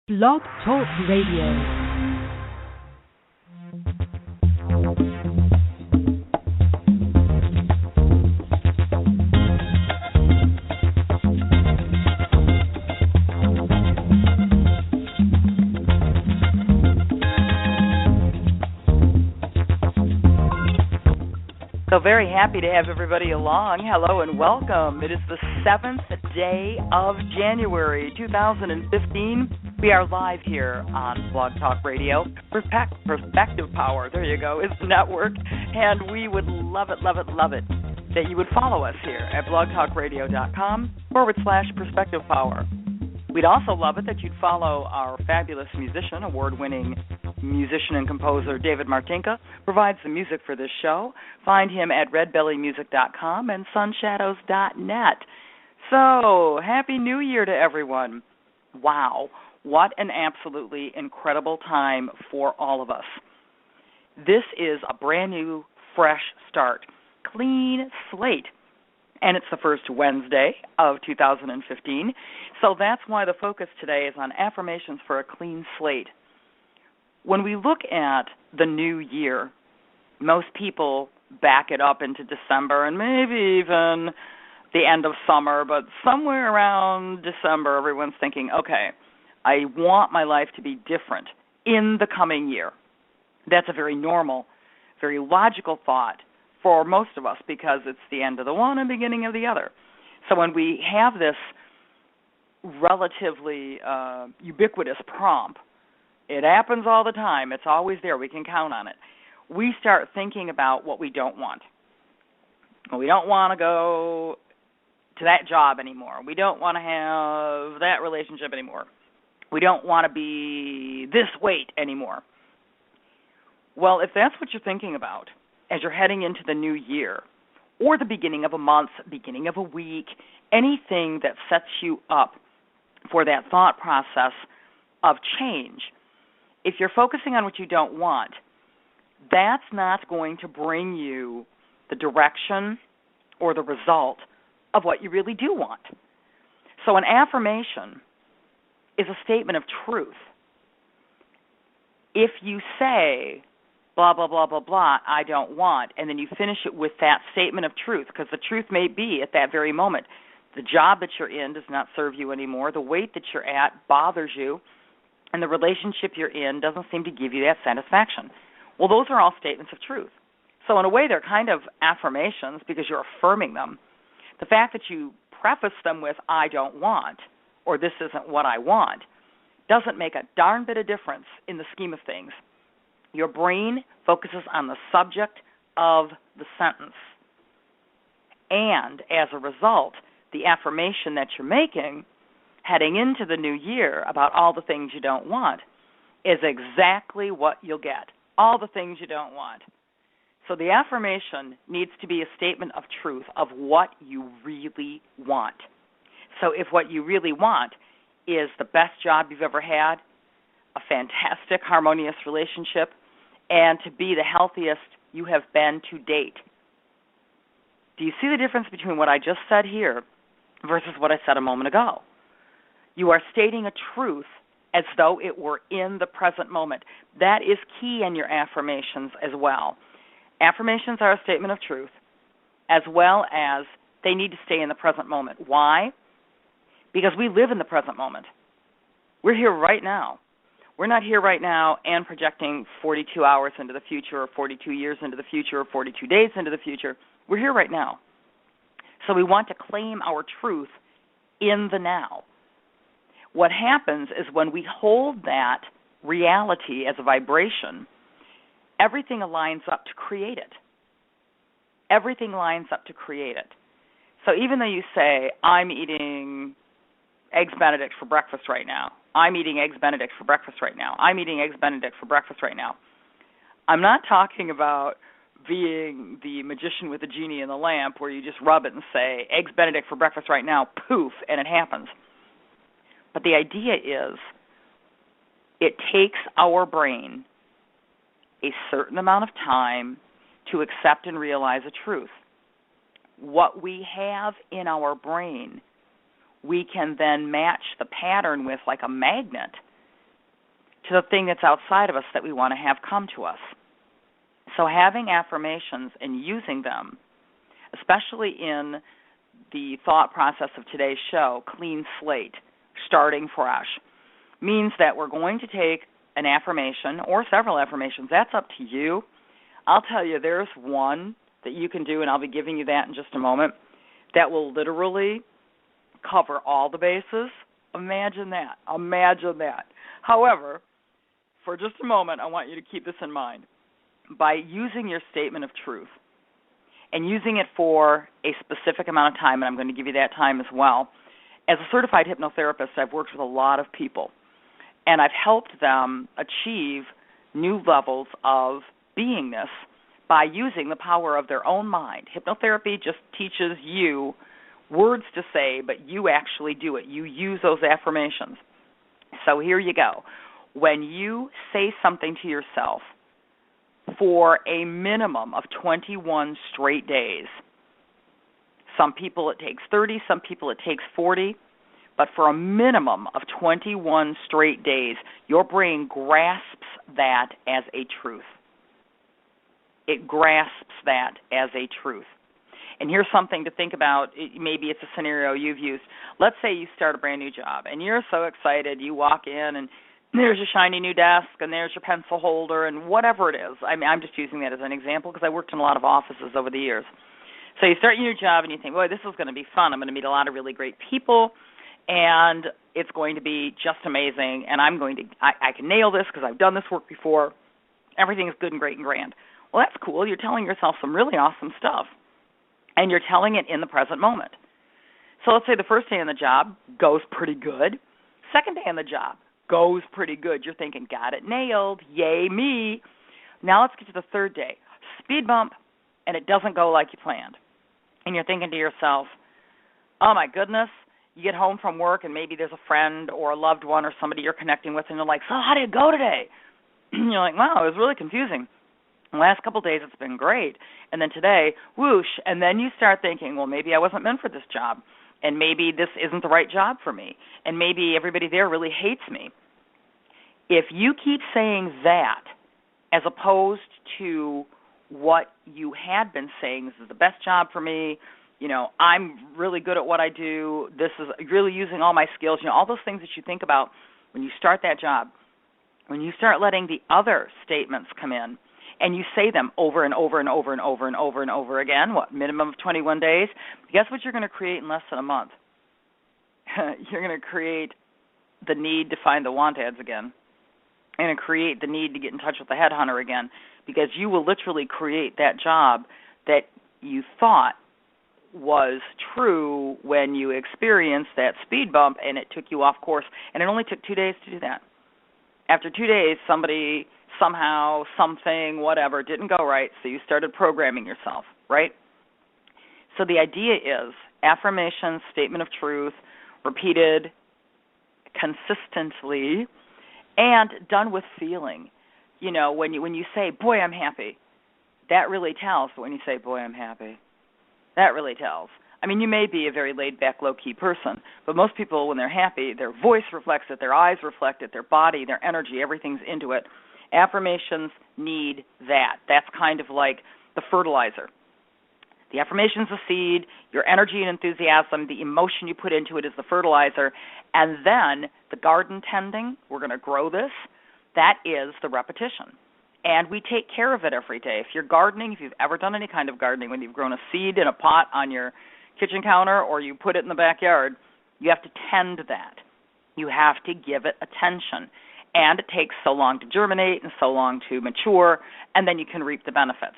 Blog Talk Radio. So very happy to have everybody along. Hello and welcome. It is the 7th day of January 2015. We are live here on Blog Talk Radio. Perspective Power, there you go, is the network. And we would love it that you would follow us here at blogtalkradio.com/Perspective Power. We'd also love it that you'd follow our fabulous musician, award-winning musician and composer David Martinka, provides the music for this show. Find him at redbellymusic.com and sunshadows.net. So, Happy New Year to everyone. Wow, what an absolutely incredible time for all of us. This is a brand new, fresh start, clean slate. And it's the first Wednesday of 2015. So that's why the focus today is on affirmations for a clean slate. When we look at the new year, most people back it up into December and maybe even the end of summer, but somewhere around December, everyone's thinking, okay, I want my life to be different in the coming year. That's a very normal, very logical thought for most of us because it's the end of the one and beginning of the other. So when we have this relatively ubiquitous prompt, it happens all the time, it's always there, we can count on it, we start thinking about what we don't want. We don't want to go to that job anymore. We don't want to have that relationship anymore. We don't want to be this weight anymore. Well, if that's what you're thinking about as you're heading into the new year, or the beginning of a month, beginning of a week, anything that sets you up for that thought process of change, if you're focusing on what you don't want, that's not going to bring you the direction or the result of what you really do want. So an affirmation is a statement of truth. If you say, blah, blah, blah, blah, blah, I don't want, and then you finish it with that statement of truth, because the truth may be at that very moment, the job that you're in does not serve you anymore, the weight that you're at bothers you, and the relationship you're in doesn't seem to give you that satisfaction. Well, those are all statements of truth. So in a way, they're kind of affirmations because you're affirming them. The fact that you preface them with, I don't want, or this isn't what I want, doesn't make a darn bit of difference in the scheme of things. Your brain focuses on the subject of the sentence. And as a result, the affirmation that you're making heading into the new year about all the things you don't want is exactly what you'll get, all the things you don't want. So the affirmation needs to be a statement of truth of what you really want. So if what you really want is the best job you've ever had, a fantastic, harmonious relationship, and to be the healthiest you have been to date. Do you see the difference between what I just said here versus what I said a moment ago? You are stating a truth as though it were in the present moment. That is key in your affirmations as well. Affirmations are a statement of truth, as well as they need to stay in the present moment. Why? Because we live in the present moment. We're here right now. We're not here right now and projecting 42 hours into the future or 42 years into the future or 42 days into the future. We're here right now. So we want to claim our truth in the now. What happens is when we hold that reality as a vibration, everything aligns up to create it. Everything lines up to create it. So even though you say, I'm eating Eggs Benedict for breakfast right now, I'm eating Eggs Benedict for breakfast right now, I'm eating Eggs Benedict for breakfast right now, I'm not talking about being the magician with the genie in the lamp where you just rub it and say, Eggs Benedict for breakfast right now, poof, and it happens. But the idea is it takes our brain a certain amount of time to accept and realize a truth. What we have in our brain we can then match the pattern with like a magnet to the thing that's outside of us that we want to have come to us. So having affirmations and using them, especially in the thought process of today's show, clean slate, starting fresh, means that we're going to take an affirmation or several affirmations. That's up to you. I'll tell you, there's one that you can do, and I'll be giving you that in just a moment, that will literally cover all the bases. Imagine that. Imagine that. However, for just a moment, I want you to keep this in mind. By using your statement of truth and using it for a specific amount of time, and I'm going to give you that time as well, as a certified hypnotherapist, I've worked with a lot of people, and I've helped them achieve new levels of beingness by using the power of their own mind. Hypnotherapy just teaches you words to say, but you actually do it. You use those affirmations. So here you go. When you say something to yourself for a minimum of 21 straight days, some people it takes 30, some people it takes 40, but for a minimum of 21 straight days, your brain grasps that as a truth. It grasps that as a truth. And here's something to think about. Maybe it's a scenario you've used. Let's say you start a brand new job, and you're so excited. You walk in, and there's your shiny new desk, and there's your pencil holder, and whatever it is. I mean, I'm just using that as an example because I worked in a lot of offices over the years. So you start your new job, and you think, boy, this is going to be fun. I'm going to meet a lot of really great people, and it's going to be just amazing, and I can nail this because I've done this work before. Everything is good and great and grand. Well, that's cool. You're telling yourself some really awesome stuff, and you're telling it in the present moment. So let's say the first day on the job goes pretty good. Second day on the job goes pretty good. You're thinking, got it nailed. Yay, me. Now let's get to the third day. Speed bump, and it doesn't go like you planned. And you're thinking to yourself, oh, my goodness. You get home from work, and maybe there's a friend or a loved one or somebody you're connecting with, and they're like, so how did it go today? You're like, wow, it was really confusing. The last couple of days it's been great. And then today, whoosh, and then you start thinking, well, maybe I wasn't meant for this job, and maybe this isn't the right job for me, and maybe everybody there really hates me. If you keep saying that as opposed to what you had been saying, this is the best job for me, I'm really good at what I do, this is really using all my skills, all those things that you think about when you start that job, when you start letting the other statements come in, and you say them over and over and over and over and over and over again, minimum of 21 days, guess what you're going to create in less than a month? You're going to create the need to find the want ads again. You're going to create the need to get in touch with the headhunter again, because you will literally create that job that you thought was true when you experienced that speed bump and it took you off course. And it only took 2 days to do that. After 2 days, somebody, somehow, something, whatever, didn't go right, so you started programming yourself, right? So the idea is affirmation, statement of truth, repeated consistently, and done with feeling. When you say, boy, I'm happy, that really tells. But when you say, boy, I'm happy, that really tells. I mean, you may be a very laid-back, low-key person, but most people, when they're happy, their voice reflects it, their eyes reflect it, their body, their energy, everything's into it. Affirmations need that. That's kind of like the fertilizer. The affirmation's the seed, your energy and enthusiasm, the emotion you put into it is the fertilizer, and then the garden tending, we're going to grow this, that is the repetition. And we take care of it every day. If you're gardening, if you've ever done any kind of gardening, when you've grown a seed in a pot on your kitchen counter or you put it in the backyard, you have to tend that. You have to give it attention. And it takes so long to germinate and so long to mature, and then you can reap the benefits.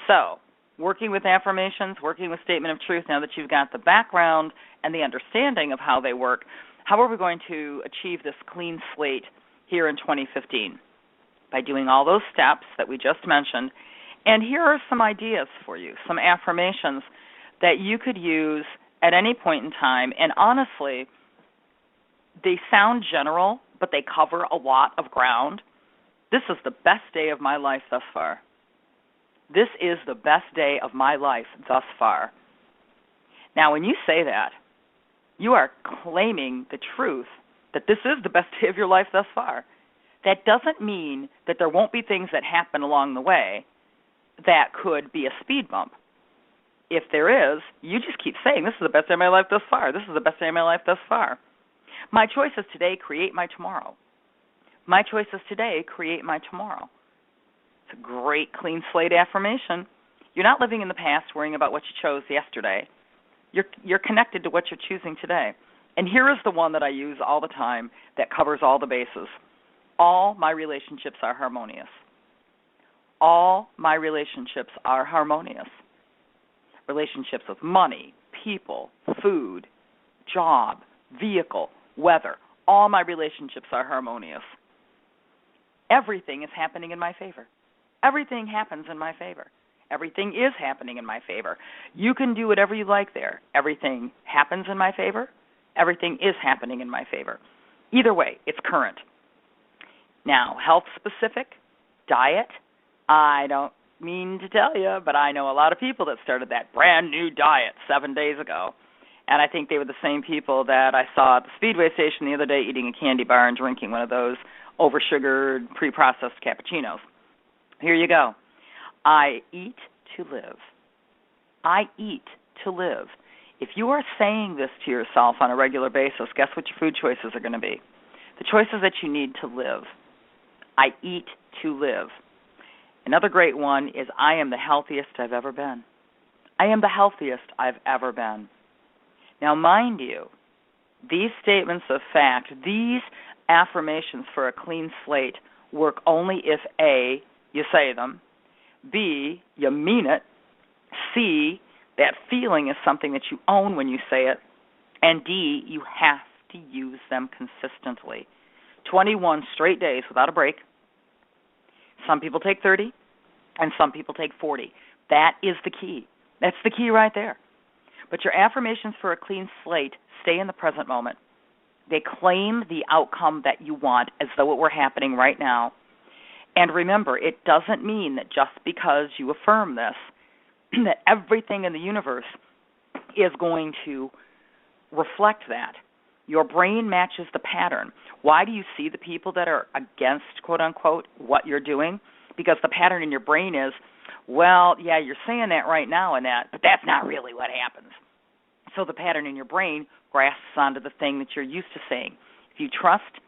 So, working with affirmations, working with statement of truth, now that you've got the background and the understanding of how they work, how are we going to achieve this clean slate here in 2015? By doing all those steps that we just mentioned. And here are some ideas for you, some affirmations that you could use at any point in time. And honestly, they sound general, but they cover a lot of ground. This is the best day of my life thus far. This is the best day of my life thus far. Now, when you say that, you are claiming the truth that this is the best day of your life thus far. That doesn't mean that there won't be things that happen along the way that could be a speed bump. If there is, you just keep saying, this is the best day of my life thus far. This is the best day of my life thus far. My choices today create my tomorrow. My choices today create my tomorrow. It's a great clean slate affirmation. You're not living in the past worrying about what you chose yesterday. You're connected to what you're choosing today. And here is the one that I use all the time that covers all the bases. All my relationships are harmonious. All my relationships are harmonious. Relationships with money, people, food, job, vehicle, weather. All my relationships are harmonious. Everything is happening in my favor. Everything happens in my favor. Everything is happening in my favor. You can do whatever you like there. Everything happens in my favor. Everything is happening in my favor. Either way, it's current. Now, health specific, diet, I don't mean to tell you, but I know a lot of people that started that brand new diet 7 days ago. And I think they were the same people that I saw at the Speedway station the other day eating a candy bar and drinking one of those over-sugared, pre-processed cappuccinos. Here you go. I eat to live. I eat to live. If you are saying this to yourself on a regular basis, guess what your food choices are going to be? The choices that you need to live. I eat to live. Another great one is I am the healthiest I've ever been. I am the healthiest I've ever been. Now, mind you, these statements of fact, these affirmations for a clean slate work only if A, you say them, B, you mean it, C, that feeling is something that you own when you say it, and D, you have to use them consistently. 21 straight days without a break. Some people take 30, and some people take 40. That is the key. That's the key right there. But your affirmations for a clean slate stay in the present moment. They claim the outcome that you want as though it were happening right now. And remember, it doesn't mean that just because you affirm this, that everything in the universe is going to reflect that. Your brain matches the pattern. Why do you see the people that are against, quote unquote, what you're doing? Because the pattern in your brain is, well, yeah, you're saying that right now, Annette, but that's not really what happens. So the pattern in your brain grasps onto the thing that you're used to saying. If you trust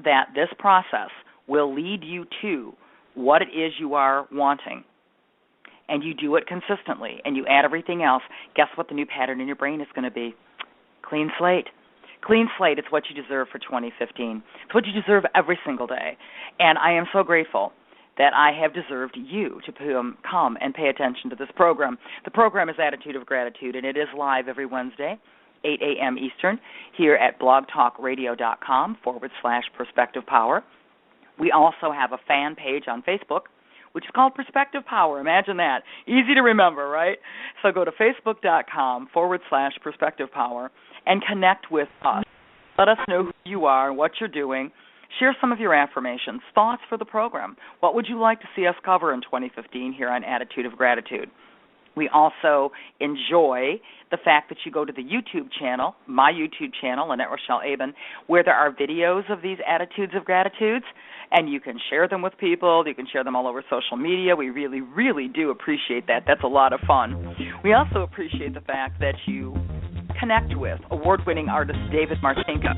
that this process will lead you to what it is you are wanting, and you do it consistently, and you add everything else, guess what the new pattern in your brain is going to be? Clean slate. Clean slate, it's what you deserve for 2015. It's what you deserve every single day. And I am so grateful that I have deserved you to come and pay attention to this program. The program is Attitude of Gratitude, and it is live every Wednesday, 8 a.m. Eastern, here at blogtalkradio.com/Perspective Power. We also have a fan page on Facebook, which is called Perspective Power. Imagine that. Easy to remember, right? So go to facebook.com/Perspective Power and connect with us. Let us know who you are, what you're doing. Share some of your affirmations, thoughts for the program. What would you like to see us cover in 2015 here on Attitude of Gratitude? We also enjoy the fact that you go to the YouTube channel, my YouTube channel, Annette Rochelle Aben, where there are videos of these attitudes of gratitudes, and you can share them with people. You can share them all over social media. We really, really do appreciate that. That's a lot of fun. We also appreciate the fact that you connect with award-winning artist David Martinka.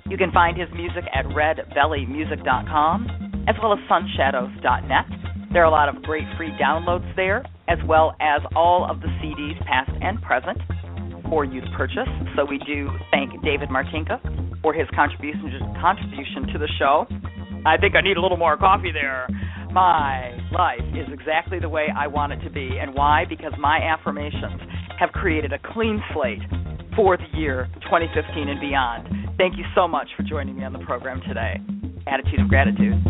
You can find his music at redbellymusic.com as well as sunshadows.net. There are a lot of great free downloads there, as well as all of the CDs, past and present, for you to purchase. So we do thank David Martinka for his contribution to the show. I think I need a little more coffee there. My life is exactly the way I want it to be. And why? Because my affirmations have created a clean slate for the year 2015 and beyond. Thank you so much for joining me on the program today. Attitude of Gratitude.